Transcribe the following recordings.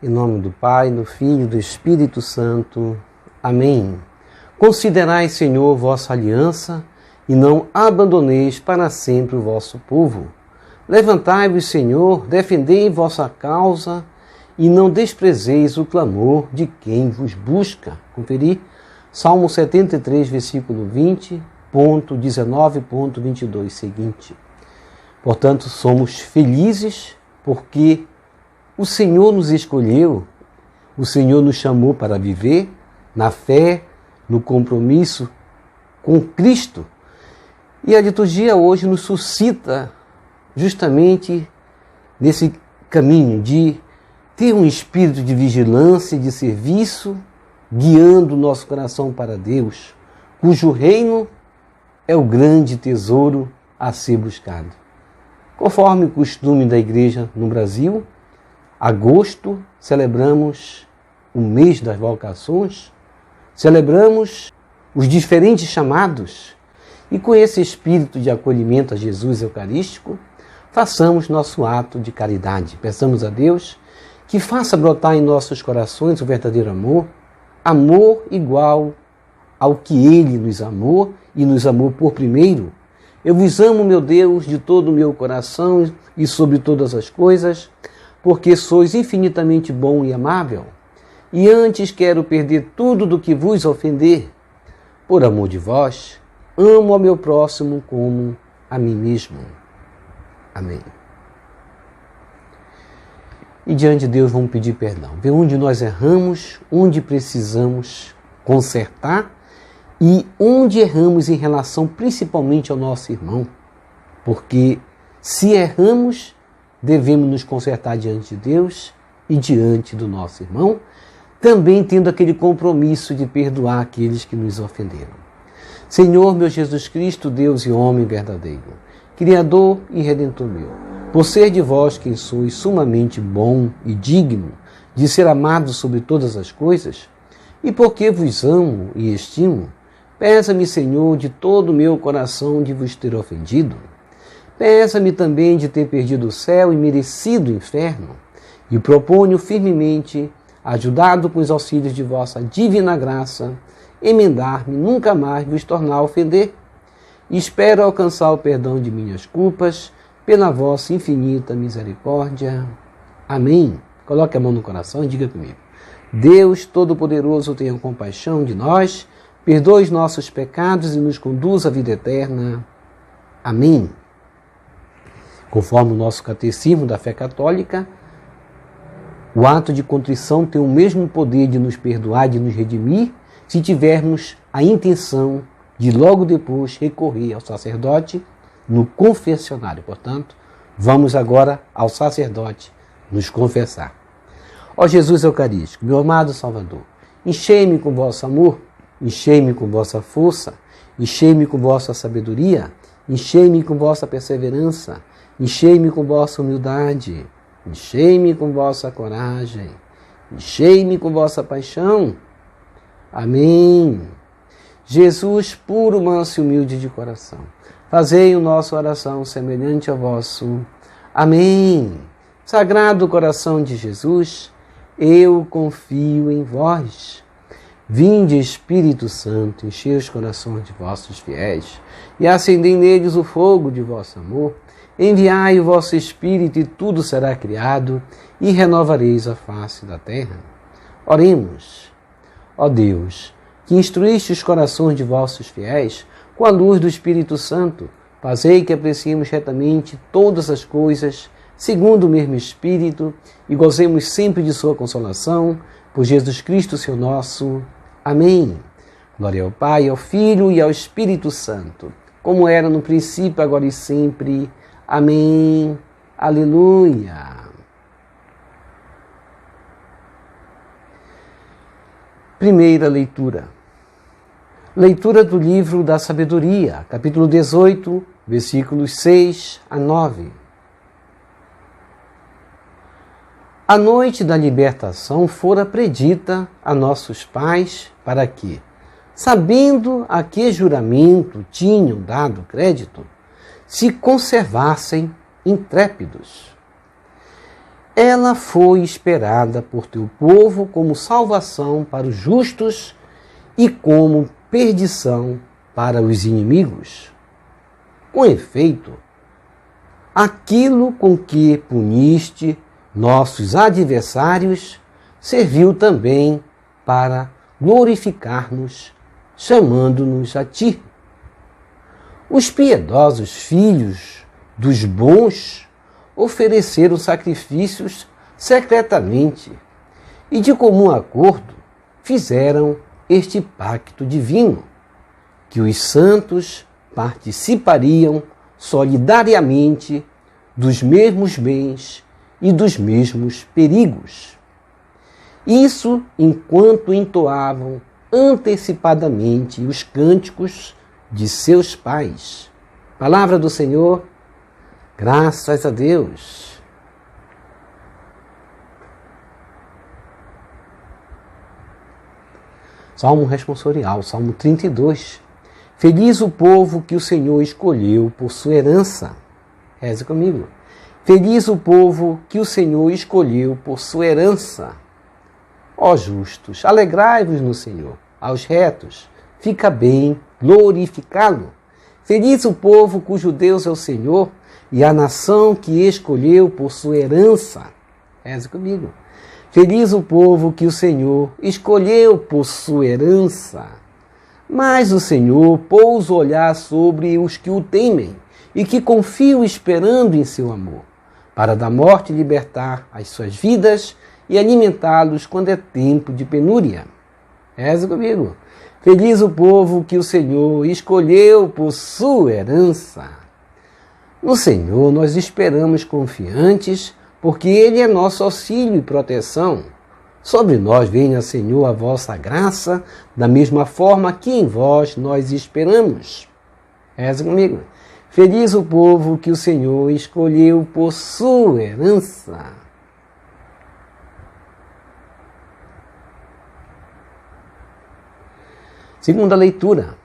Em nome do Pai, do Filho e do Espírito Santo. Amém. Considerai, Senhor, vossa aliança e não abandoneis para sempre o vosso povo. Levantai-vos, Senhor, defendei vossa causa e não desprezeis o clamor de quem vos busca. Conferir Salmo 73, versículo 20, ponto 19.22 seguinte. Portanto, somos felizes porque o Senhor nos escolheu, o Senhor nos chamou para viver na fé, no compromisso com Cristo. E a liturgia hoje nos suscita justamente nesse caminho de ter um espírito de vigilância e de serviço, guiando o nosso coração para Deus, cujo reino é o grande tesouro a ser buscado. Conforme o costume da igreja no Brasil, agosto celebramos o mês das vocações, celebramos os diferentes chamados e com esse espírito de acolhimento a Jesus Eucarístico, façamos nosso ato de caridade. Peçamos a Deus que faça brotar em nossos corações o verdadeiro amor, amor igual ao que Ele nos amou e nos amou por primeiro. Eu vos amo, meu Deus, de todo o meu coração e sobre todas as coisas, porque sois infinitamente bom e amável, e antes quero perder tudo do que vos ofender. Por amor de vós, amo ao meu próximo como a mim mesmo. Amém. E diante de Deus vamos pedir perdão. Ver onde nós erramos, onde precisamos consertar e onde erramos em relação principalmente ao nosso irmão. Porque se erramos, devemos nos consertar diante de Deus e diante do nosso irmão, também tendo aquele compromisso de perdoar aqueles que nos ofenderam. Senhor, meu Jesus Cristo, Deus e homem verdadeiro, Criador e Redentor meu, por ser de vós quem sois sumamente bom e digno de ser amado sobre todas as coisas, e porque vos amo e estimo, pesa-me, Senhor, de todo o meu coração de vos ter ofendido. Pesa-me também de ter perdido o céu e merecido o inferno, e proponho firmemente, ajudado com os auxílios de vossa divina graça, emendar-me, nunca mais vos tornar a ofender. E espero alcançar o perdão de minhas culpas, pela vossa infinita misericórdia. Amém. Coloque a mão no coração e diga comigo. Deus Todo-Poderoso, tenha compaixão de nós, perdoe os nossos pecados e nos conduza à vida eterna. Amém. Conforme o nosso catecismo da fé católica, o ato de contrição tem o mesmo poder de nos perdoar, de nos redimir, se tivermos a intenção de logo depois recorrer ao sacerdote no confessionário. Portanto, vamos agora ao sacerdote nos confessar. Ó Jesus Eucarístico, meu amado Salvador, enchei-me com vosso amor, enchei-me com vossa força, enchei-me com vossa sabedoria, enchei-me com vossa perseverança, enchei-me com vossa humildade, enchei-me com vossa coragem, enchei-me com vossa paixão. Amém. Jesus, puro, manso e humilde de coração, fazei a nossa oração semelhante ao vosso. Amém. Sagrado coração de Jesus, eu confio em vós. Vinde, Espírito Santo, enchei os corações de vossos fiéis e acendei neles o fogo de vosso amor. Enviai o vosso Espírito e tudo será criado e renovareis a face da terra. Oremos. Ó Deus, que instruíste os corações de vossos fiéis com a luz do Espírito Santo, fazei que apreciemos retamente todas as coisas, segundo o mesmo Espírito, e gozemos sempre de sua consolação, por Jesus Cristo, seu nosso. Amém. Glória ao Pai, ao Filho e ao Espírito Santo, como era no princípio, agora e sempre. Amém. Aleluia. Primeira leitura. Leitura do livro da Sabedoria, capítulo 18, versículos 6 a 9. A noite da libertação fora predita a nossos pais para que, sabendo a que juramento tinham dado crédito, se conservassem intrépidos. Ela foi esperada por teu povo como salvação para os justos e como perdição para os inimigos. Com efeito, aquilo com que puniste nossos adversários serviu também para glorificar-nos, chamando-nos a ti. Os piedosos filhos dos bons ofereceram sacrifícios secretamente e de comum acordo fizeram este pacto divino, que os santos participariam solidariamente dos mesmos bens e dos mesmos perigos. Isso enquanto entoavam antecipadamente os cânticos de seus pais. Palavra do Senhor, graças a Deus. Salmo responsorial, Salmo 32. Feliz o povo que o Senhor escolheu por sua herança. Reze comigo. Feliz o povo que o Senhor escolheu por sua herança. Ó justos, alegrai-vos no Senhor. Aos retos, fica bem glorificá-lo. Feliz o povo cujo Deus é o Senhor e a nação que escolheu por sua herança. Reze comigo. Feliz o povo que o Senhor escolheu por sua herança. Mas o Senhor pôs o olhar sobre os que o temem e que confiam esperando em seu amor, para da morte libertar as suas vidas e alimentá-los quando é tempo de penúria. Reze comigo. Feliz o povo que o Senhor escolheu por sua herança. No Senhor nós esperamos confiantes, porque Ele é nosso auxílio e proteção. Sobre nós venha, Senhor, a vossa graça, da mesma forma que em vós nós esperamos. Reze comigo. Feliz o povo que o Senhor escolheu por sua herança. Segunda leitura.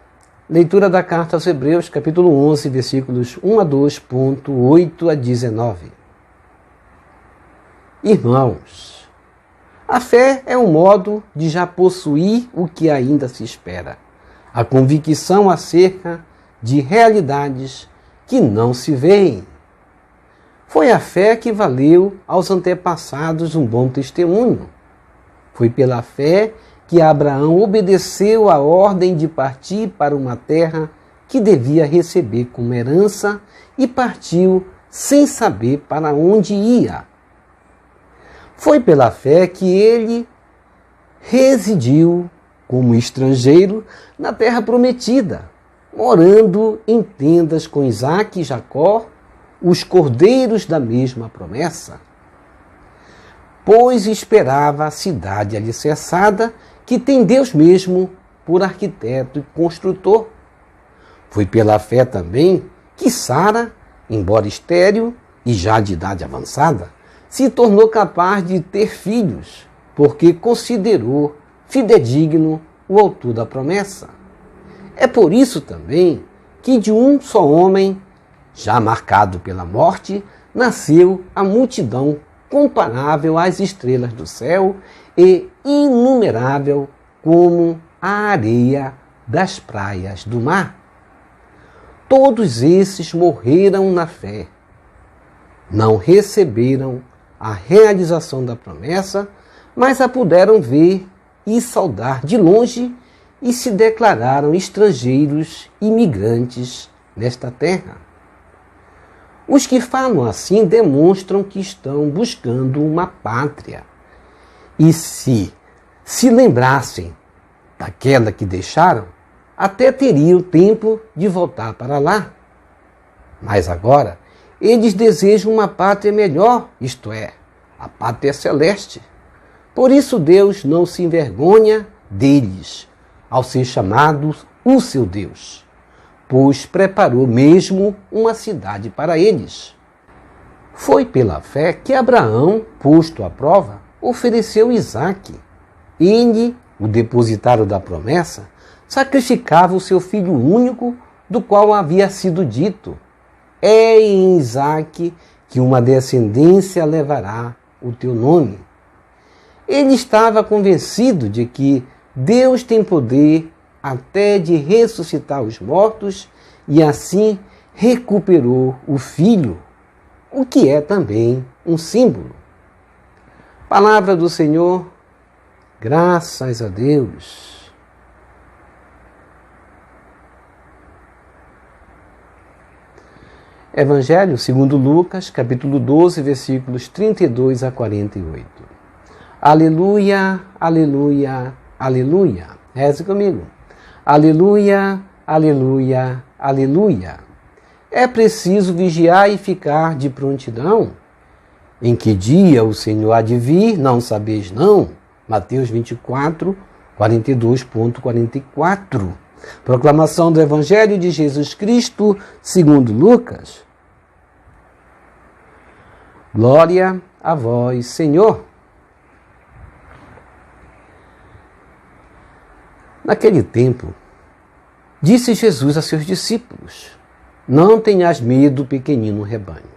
Leitura da carta aos Hebreus, capítulo 11, versículos 1 a 2.8 a 19. Irmãos, a fé é um modo de já possuir o que ainda se espera, a convicção acerca de realidades que não se veem. Foi a fé que valeu aos antepassados um bom testemunho. Foi pela fé que Abraão obedeceu a ordem de partir para uma terra que devia receber como herança e partiu sem saber para onde ia. Foi pela fé que ele residiu como estrangeiro na terra prometida, morando em tendas com Isaque e Jacó, os cordeiros da mesma promessa. Pois esperava a cidade alicerçada, que tem Deus mesmo por arquiteto e construtor. Foi pela fé também que Sara, embora estéril e já de idade avançada, se tornou capaz de ter filhos, porque considerou fidedigno o autor da promessa. É por isso também que de um só homem, já marcado pela morte, nasceu a multidão comparável às estrelas do céu e inumerável como a areia das praias do mar. Todos esses morreram na fé. Não receberam a realização da promessa, mas a puderam ver e saudar de longe e se declararam estrangeiros e imigrantes nesta terra. Os que falam assim demonstram que estão buscando uma pátria. E se lembrassem daquela que deixaram, até teriam tempo de voltar para lá. Mas agora, eles desejam uma pátria melhor, isto é, a pátria celeste. Por isso Deus não se envergonha deles, ao ser chamados o seu Deus, pois preparou mesmo uma cidade para eles. Foi pela fé que Abraão, posto à prova, ofereceu Isaque. Ele, o depositário da promessa, sacrificava o seu filho único, do qual havia sido dito: é em Isaque que uma descendência levará o teu nome. Ele estava convencido de que Deus tem poder até de ressuscitar os mortos e assim recuperou o Filho, o que é também um símbolo. Palavra do Senhor, graças a Deus. Evangelho segundo Lucas, capítulo 12, versículos 32 a 48. Aleluia, aleluia, aleluia. Reze comigo. Aleluia, aleluia, aleluia. É preciso vigiar e ficar de prontidão. Em que dia o Senhor há de vir, não sabeis não. Mateus 24, 42.44. Proclamação do Evangelho de Jesus Cristo, segundo Lucas. Glória a vós, Senhor. Naquele tempo, disse Jesus a seus discípulos: não tenhas medo, pequenino rebanho,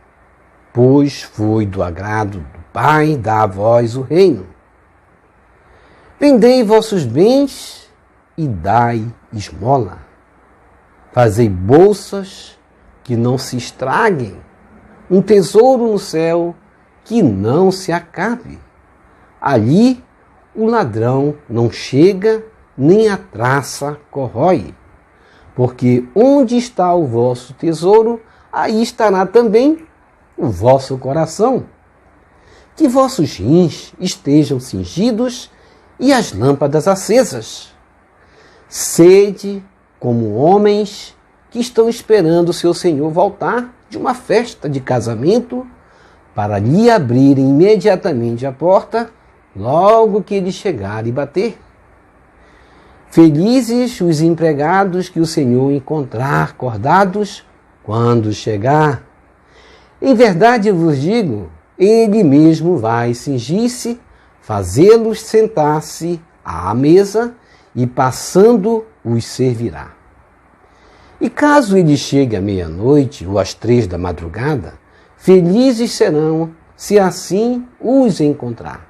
pois foi do agrado do Pai dar a vós o reino. Vendei vossos bens e dai esmola. Fazei bolsas que não se estraguem, um tesouro no céu que não se acabe. Ali o ladrão não chega, nem a traça corrói. Porque onde está o vosso tesouro, aí estará também o vosso coração. Que vossos rins estejam cingidos e as lâmpadas acesas. Sede como homens que estão esperando seu Senhor voltar de uma festa de casamento para lhe abrir imediatamente a porta logo que ele chegar e bater. Felizes os empregados que o Senhor encontrar acordados quando chegar. Em verdade eu vos digo, ele mesmo vai cingir-se, fazê-los sentar-se à mesa e passando os servirá. E caso ele chegue à meia-noite ou às 3 da madrugada, felizes serão se assim os encontrar.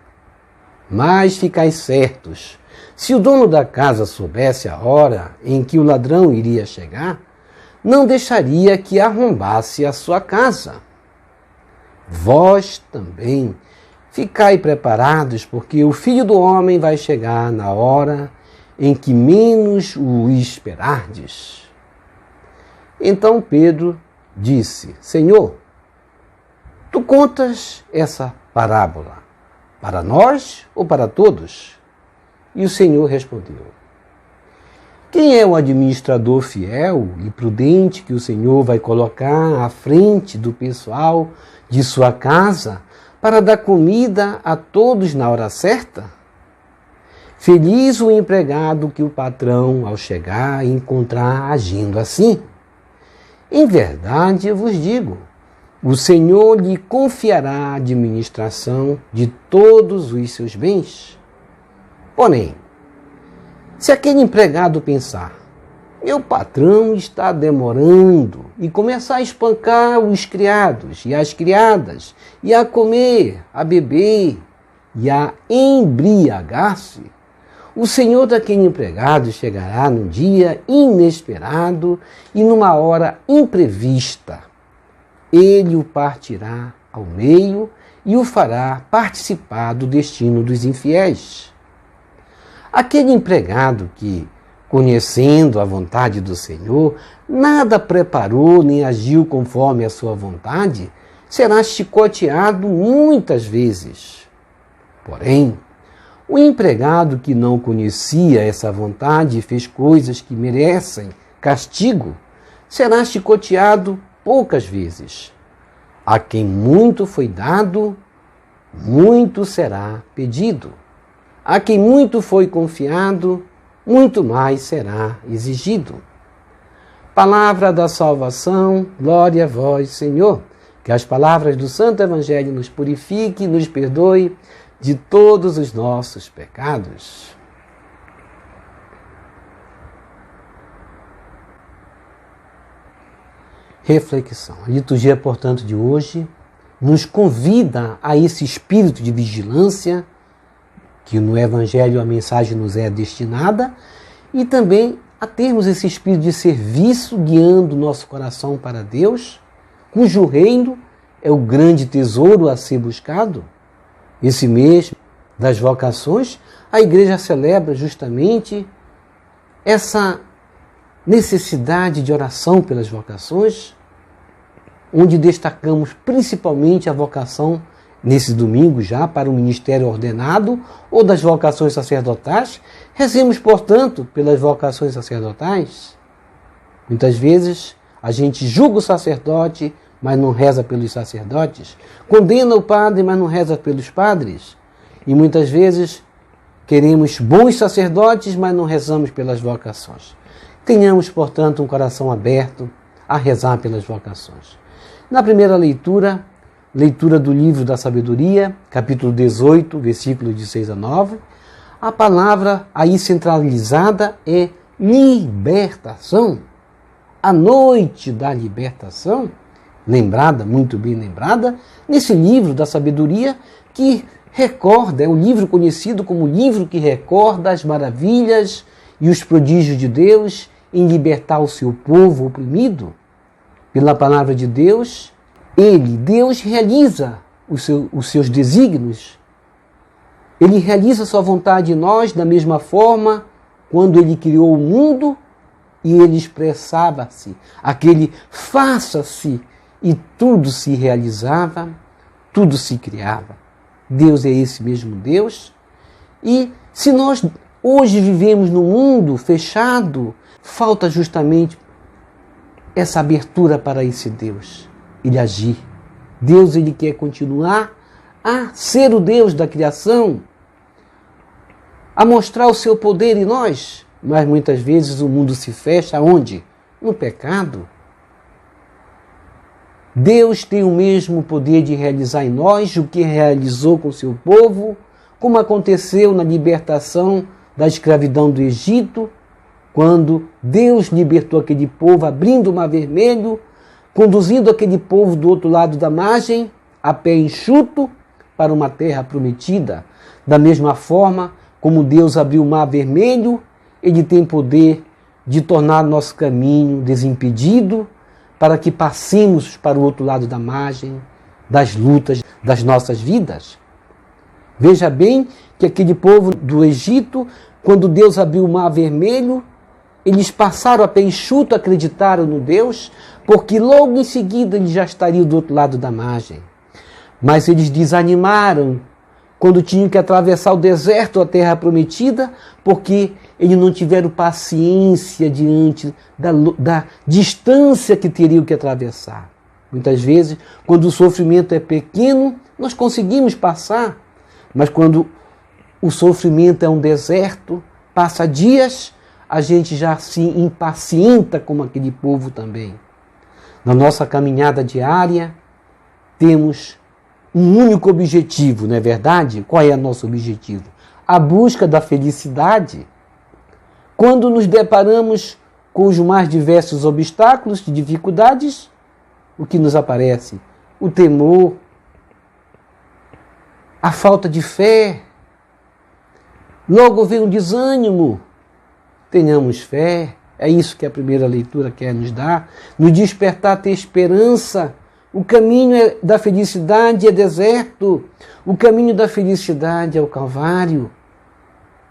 Mas ficai certos, se o dono da casa soubesse a hora em que o ladrão iria chegar, não deixaria que arrombasse a sua casa. Vós também ficai preparados, porque o Filho do Homem vai chegar na hora em que menos o esperardes. Então Pedro disse: Senhor, tu contas essa parábola para nós ou para todos? E o Senhor respondeu: quem é o administrador fiel e prudente que o Senhor vai colocar à frente do pessoal de sua casa para dar comida a todos na hora certa? Feliz o empregado que o patrão, ao chegar, encontrar agindo assim. Em verdade, eu vos digo, o Senhor lhe confiará a administração de todos os seus bens. Porém, se aquele empregado pensar, meu patrão está demorando, e começar a espancar os criados e as criadas, e a comer, a beber e a embriagar-se, o senhor daquele empregado chegará num dia inesperado e numa hora imprevista. Ele o partirá ao meio e o fará participar do destino dos infiéis. Aquele empregado que, conhecendo a vontade do Senhor, nada preparou nem agiu conforme a sua vontade, será chicoteado muitas vezes. Porém, o empregado que não conhecia essa vontade e fez coisas que merecem castigo, será chicoteado poucas vezes. A quem muito foi dado, muito será pedido. A quem muito foi confiado, muito mais será exigido. Palavra da salvação, glória a vós, Senhor. Que as palavras do Santo Evangelho nos purifique e nos perdoe de todos os nossos pecados. Reflexão. A liturgia, portanto, de hoje nos convida a esse espírito de vigilância, que no Evangelho a mensagem nos é destinada, e também a termos esse espírito de serviço guiando o nosso coração para Deus, cujo reino é o grande tesouro a ser buscado. Esse mês das vocações, a Igreja celebra justamente essa necessidade de oração pelas vocações, onde destacamos principalmente a vocação, nesse domingo já, para o ministério ordenado ou das vocações sacerdotais. Rezemos, portanto, pelas vocações sacerdotais. Muitas vezes a gente julga o sacerdote, mas não reza pelos sacerdotes. Condena o padre, mas não reza pelos padres. E muitas vezes queremos bons sacerdotes, mas não rezamos pelas vocações. Tenhamos, portanto, um coração aberto a rezar pelas vocações. Na primeira leitura do livro da Sabedoria, capítulo 18, versículos de 6 a 9, a palavra aí centralizada é libertação. A noite da libertação, lembrada, muito bem lembrada, nesse livro da Sabedoria que recorda, é um livro conhecido como o livro que recorda as maravilhas e os prodígios de Deus em libertar o seu povo oprimido. Pela palavra de Deus, Deus realiza os seus desígnios. Ele realiza a sua vontade em nós da mesma forma quando ele criou o mundo e ele expressava-se, aquele faça-se, e tudo se realizava, tudo se criava. Deus é esse mesmo Deus. E se nós hoje vivemos num mundo fechado, falta justamente essa abertura para esse Deus, ele agir. Deus, ele quer continuar a ser o Deus da criação, a mostrar o seu poder em nós, mas muitas vezes o mundo se fecha onde? No pecado. Deus tem o mesmo poder de realizar em nós o que realizou com o seu povo, como aconteceu na libertação da escravidão do Egito, quando Deus libertou aquele povo, abrindo o Mar Vermelho, conduzindo aquele povo do outro lado da margem, a pé enxuto, para uma terra prometida. Da mesma forma como Deus abriu o Mar Vermelho, ele tem poder de tornar nosso caminho desimpedido, para que passemos para o outro lado da margem, das lutas das nossas vidas. Veja bem que aquele povo do Egito, quando Deus abriu o Mar Vermelho, eles passaram a pé enxuto, acreditaram no Deus, porque logo em seguida eles já estariam do outro lado da margem. Mas eles desanimaram quando tinham que atravessar o deserto, a terra prometida, porque eles não tiveram paciência diante da distância que teriam que atravessar. Muitas vezes, quando o sofrimento é pequeno, nós conseguimos passar, mas quando o sofrimento é um deserto, passa dias, a gente já se impacienta como aquele povo também. Na nossa caminhada diária, temos um único objetivo, não é verdade? Qual é o nosso objetivo? A busca da felicidade. Quando nos deparamos com os mais diversos obstáculos e dificuldades, o que nos aparece? O temor, a falta de fé. Logo vem o desânimo. Tenhamos fé. É isso que a primeira leitura quer nos dar. Nos despertar a ter esperança. O caminho da felicidade é deserto. O caminho da felicidade é o Calvário.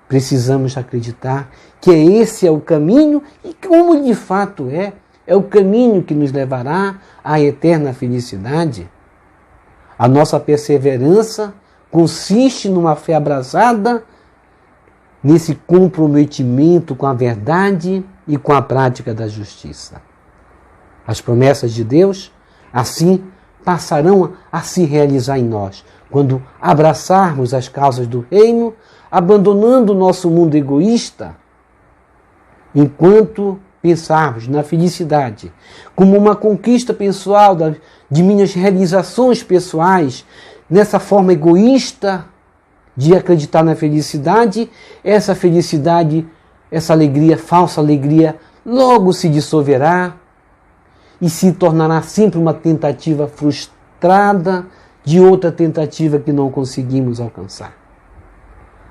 Precisamos acreditar que esse é o caminho e como de fato é o caminho que nos levará à eterna felicidade. A nossa perseverança consiste numa fé abrasada, nesse comprometimento com a verdade e com a prática da justiça. As promessas de Deus, assim, passarão a se realizar em nós, quando abraçarmos as causas do reino, abandonando o nosso mundo egoísta, enquanto pensarmos na felicidade como uma conquista pessoal de minhas realizações pessoais, nessa forma egoísta de acreditar na felicidade, essa felicidade, essa alegria, falsa alegria, logo se dissolverá e se tornará sempre uma tentativa frustrada de outra tentativa que não conseguimos alcançar.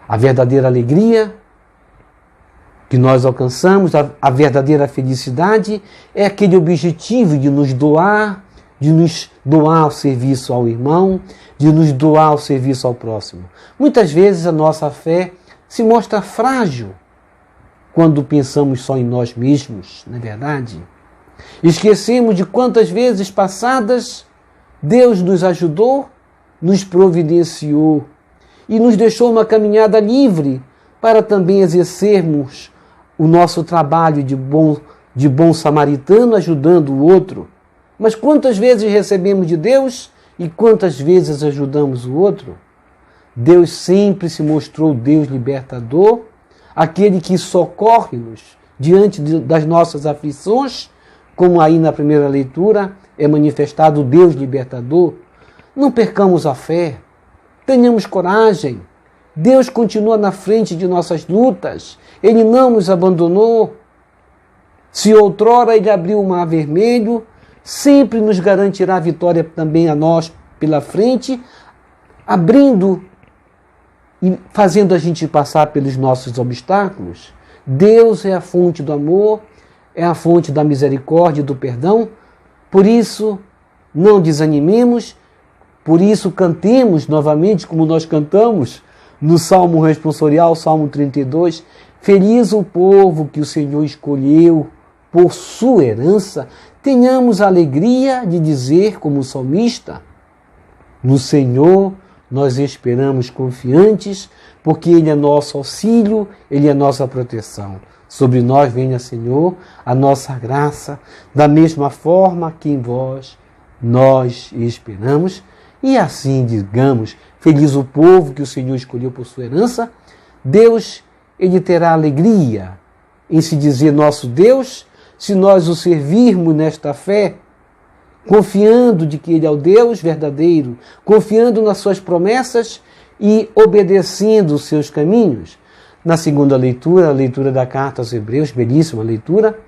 A verdadeira alegria que nós alcançamos, a verdadeira felicidade, é aquele objetivo de nos doar ao serviço ao irmão, de nos doar ao serviço ao próximo. Muitas vezes a nossa fé se mostra frágil quando pensamos só em nós mesmos, não é verdade? Esquecemos de quantas vezes passadas Deus nos ajudou, nos providenciou e nos deixou uma caminhada livre para também exercermos o nosso trabalho de bom samaritano, ajudando o outro. Mas quantas vezes recebemos de Deus e quantas vezes ajudamos o outro? Deus sempre se mostrou Deus libertador, aquele que socorre-nos diante das nossas aflições, como aí na primeira leitura é manifestado o Deus libertador. Não percamos a fé, tenhamos coragem. Deus continua na frente de nossas lutas, Ele não nos abandonou. Se outrora Ele abriu o mar vermelho, sempre nos garantirá a vitória também a nós pela frente, abrindo e fazendo a gente passar pelos nossos obstáculos. Deus é a fonte do amor, é a fonte da misericórdia e do perdão. Por isso, não desanimemos, por isso cantemos novamente como nós cantamos no Salmo responsorial, Salmo 32, feliz o povo que o Senhor escolheu por sua herança. Tenhamos a alegria de dizer, como o salmista, no Senhor nós esperamos confiantes, porque Ele é nosso auxílio, Ele é nossa proteção. Sobre nós venha, Senhor, a nossa graça, da mesma forma que em vós nós esperamos. E assim digamos, feliz o povo que o Senhor escolheu por sua herança. Deus, Ele terá alegria em se dizer nosso Deus, se nós o servirmos nesta fé, confiando de que Ele é o Deus verdadeiro, confiando nas suas promessas e obedecendo os seus caminhos. Na segunda leitura, a leitura da carta aos Hebreus, belíssima leitura,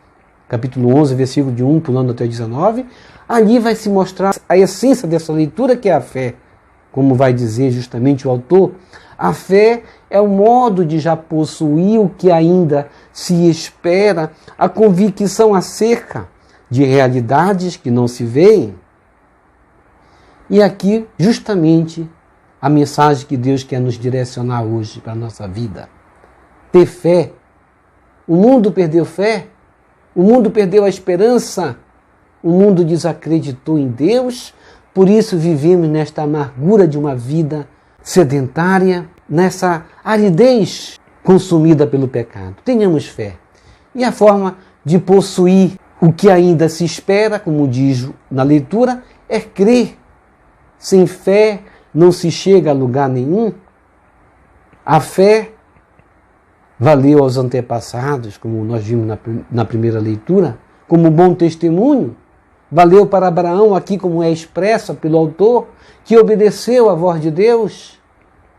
capítulo 11, versículo de 1, pulando até 19, ali vai se mostrar a essência dessa leitura, que é a fé. Como vai dizer justamente o autor, a fé é o modo de já possuir o que ainda se espera, a convicção acerca de realidades que não se veem. E aqui, justamente, a mensagem que Deus quer nos direcionar hoje para a nossa vida. Ter fé. O mundo perdeu fé, o mundo perdeu a esperança, o mundo desacreditou em Deus, por isso vivemos nesta amargura de uma vida sedentária, nessa aridez consumida pelo pecado. Tenhamos fé. E a forma de possuir o que ainda se espera, como diz na leitura, é crer. Sem fé não se chega a lugar nenhum. A fé valeu aos antepassados, como nós vimos na primeira leitura, como bom testemunho. Valeu para Abraão, aqui como é expressa pelo autor, que obedeceu à voz de Deus,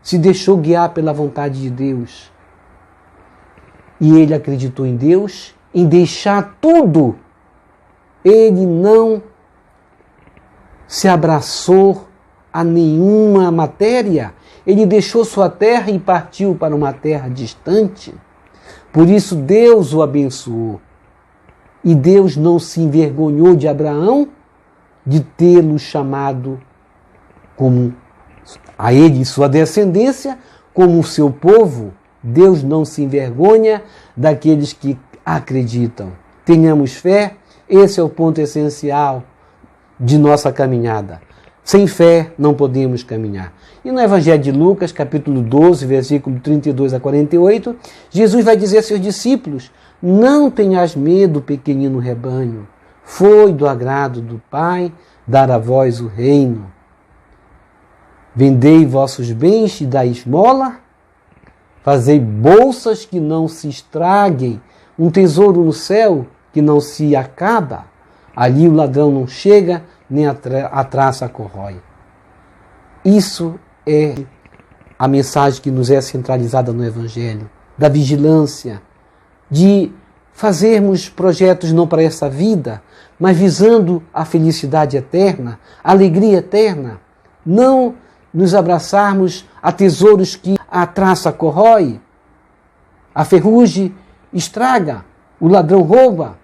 se deixou guiar pela vontade de Deus. E ele acreditou em Deus, em deixar tudo. Ele não se abraçou a nenhuma matéria. Ele deixou sua terra e partiu para uma terra distante. Por isso Deus o abençoou. E Deus não se envergonhou de Abraão, de tê-lo chamado como a ele e sua descendência, como o seu povo. Deus não se envergonha daqueles que acreditam. Tenhamos fé, esse é o ponto essencial de nossa caminhada. Sem fé não podemos caminhar. E no Evangelho de Lucas, capítulo 12, versículo 32 a 48, Jesus vai dizer a seus discípulos: não tenhas medo, pequenino rebanho, foi do agrado do Pai dar a vós o reino. Vendei vossos bens e dai esmola, fazei bolsas que não se estraguem, um tesouro no céu que não se acaba. Ali o ladrão não chega, nem a traça corrói. Isso é a mensagem que nos é centralizada no Evangelho, da vigilância, de fazermos projetos não para essa vida, mas visando a felicidade eterna, a alegria eterna. não nos abraçarmos a tesouros que a traça corrói, a ferrugem estraga, o ladrão rouba.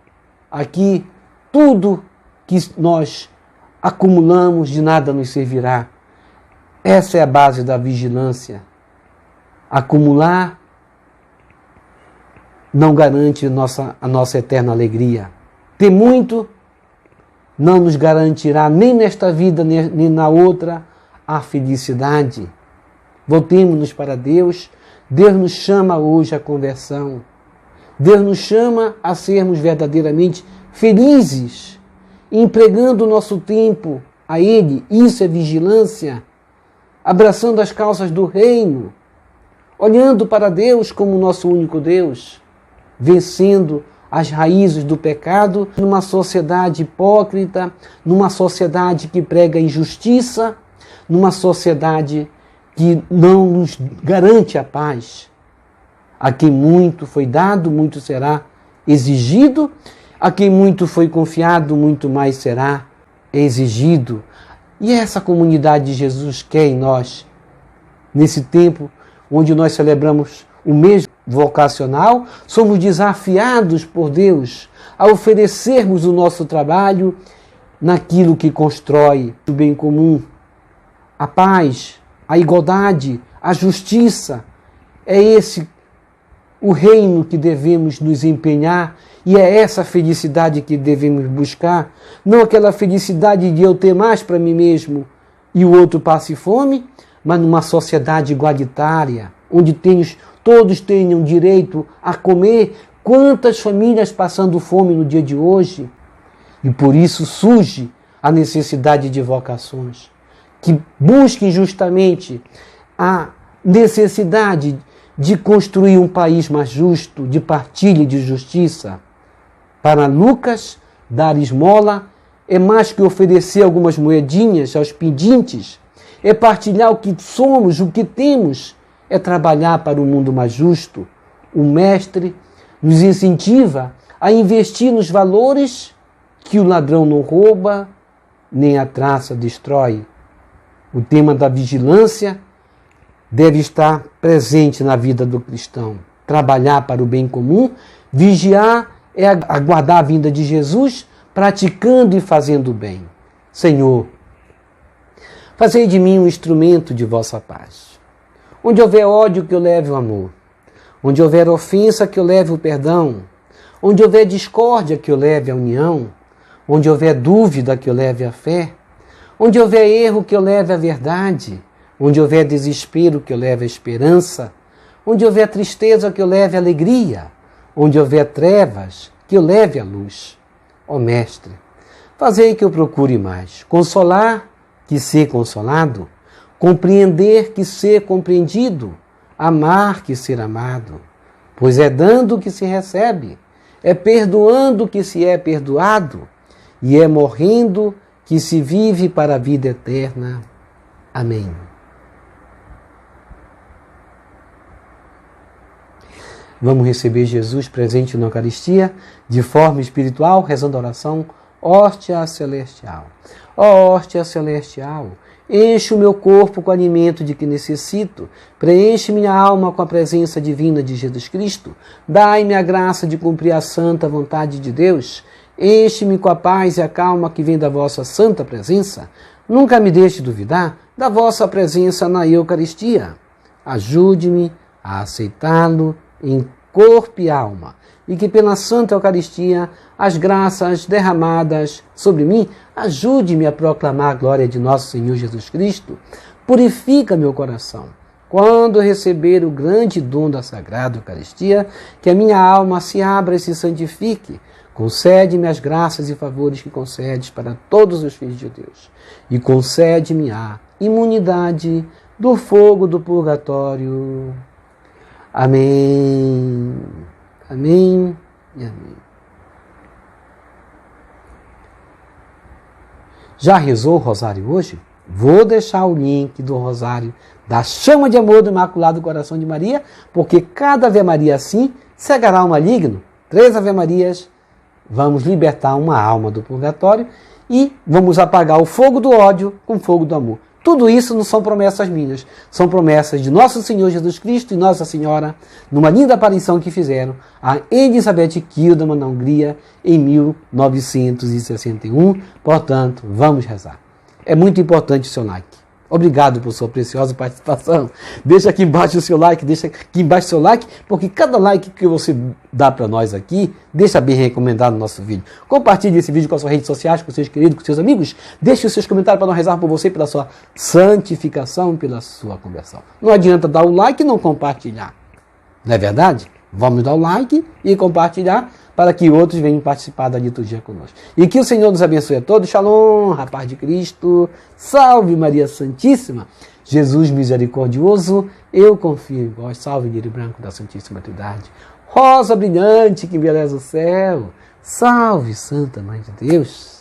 Aqui, tudo que nós acumulamos de nada nos servirá. Essa é a base da vigilância. Acumular não garante a nossa eterna alegria. Ter muito não nos garantirá nem nesta vida, nem na outra, a felicidade. Voltemos-nos para Deus. Deus nos chama hoje à conversão. Deus nos chama a sermos verdadeiramente felizes, empregando o nosso tempo a Ele. Isso é vigilância. Abraçando as causas do reino, olhando para Deus como nosso único Deus, vencendo as raízes do pecado numa sociedade hipócrita, numa sociedade que prega injustiça, numa sociedade que não nos garante a paz. A quem muito foi dado, muito será exigido. A quem muito foi confiado, muito mais será exigido. E essa comunidade de Jesus quer em nós, nesse tempo onde nós celebramos o mês vocacional, somos desafiados por Deus a oferecermos o nosso trabalho naquilo que constrói o bem comum, a paz, a igualdade, a justiça. É esse o reino que devemos nos empenhar e é essa felicidade que devemos buscar. Não aquela felicidade de eu ter mais para mim mesmo e o outro passe fome, mas numa sociedade igualitária, onde todos tenham direito a comer. Quantas famílias passando fome no dia de hoje? E por isso surge a necessidade de vocações que busquem justamente a necessidade de construir um país mais justo, de partilha e de justiça. Para Lucas, dar esmola é mais que oferecer algumas moedinhas aos pedintes, é partilhar o que somos, o que temos, é trabalhar para um mundo mais justo. O Mestre nos incentiva a investir nos valores que o ladrão não rouba, nem a traça destrói. O tema da vigilância deve estar presente na vida do cristão. Trabalhar para o bem comum, vigiar é aguardar a vinda de Jesus, praticando e fazendo o bem. Senhor, fazei de mim um instrumento de vossa paz. Onde houver ódio, que eu leve o amor. Onde houver ofensa, que eu leve o perdão. Onde houver discórdia, que eu leve a união. Onde houver dúvida, que eu leve a fé. Onde houver erro, que eu leve a verdade. Onde houver desespero, que eu leve a esperança. Onde houver tristeza, que eu leve a alegria. Onde houver trevas, que eu leve a luz. Ó Mestre, fazei que eu procure mais. Consolar, que ser consolado. Compreender, que ser compreendido. Amar, que ser amado. Pois é dando que se recebe. É perdoando que se é perdoado. E é morrendo que se vive para a vida eterna. Amém. Vamos receber Jesus presente na Eucaristia, de forma espiritual, rezando a oração Hóstia Celestial. Ó Hóstia Celestial, enche o meu corpo com o alimento de que necessito, preenche minha alma com a presença divina de Jesus Cristo, dai-me a graça de cumprir a santa vontade de Deus, enche-me com a paz e a calma que vem da vossa santa presença, nunca me deixe duvidar da vossa presença na Eucaristia. Ajude-me a aceitá-lo em corpo e alma, e que pela Santa Eucaristia as graças derramadas sobre mim ajude-me a proclamar a glória de nosso Senhor Jesus Cristo. Purifica meu coração. Quando eu receber o grande dom da Sagrada Eucaristia, que a minha alma se abra e se santifique. Concede-me as graças e favores que concedes para todos os filhos de Deus. E concede-me a imunidade do fogo do purgatório. Amém. Amém e amém. Já rezou o rosário hoje? Vou deixar o link do rosário da Chama de Amor do Imaculado Coração de Maria, porque cada Ave Maria assim cegará o maligno. 3 Ave Marias, vamos libertar uma alma do purgatório e vamos apagar o fogo do ódio com o fogo do amor. Tudo isso não são promessas minhas, são promessas de nosso Senhor Jesus Cristo e Nossa Senhora, numa linda aparição que fizeram a Elizabeth Kilderman na Hungria em 1961. Portanto, vamos rezar. É muito importante o seu like. Obrigado por sua preciosa participação. Deixa aqui embaixo o seu like, porque cada like que você dá para nós aqui, deixa bem recomendado o nosso vídeo. Compartilhe esse vídeo com as suas redes sociais, com seus queridos, com seus amigos. Deixe os seus comentários para nós rezar por você, pela sua santificação, pela sua conversão. Não adianta dar o like e não compartilhar. Não é verdade? Vamos dar o like e compartilhar para que outros venham participar da liturgia conosco. E que o Senhor nos abençoe a todos. Shalom, a paz de Cristo. Salve Maria Santíssima. Jesus misericordioso, eu confio em vós. Salve Lírio Branco da Santíssima Trindade. Rosa brilhante que embeleza o céu. Salve Santa Mãe de Deus.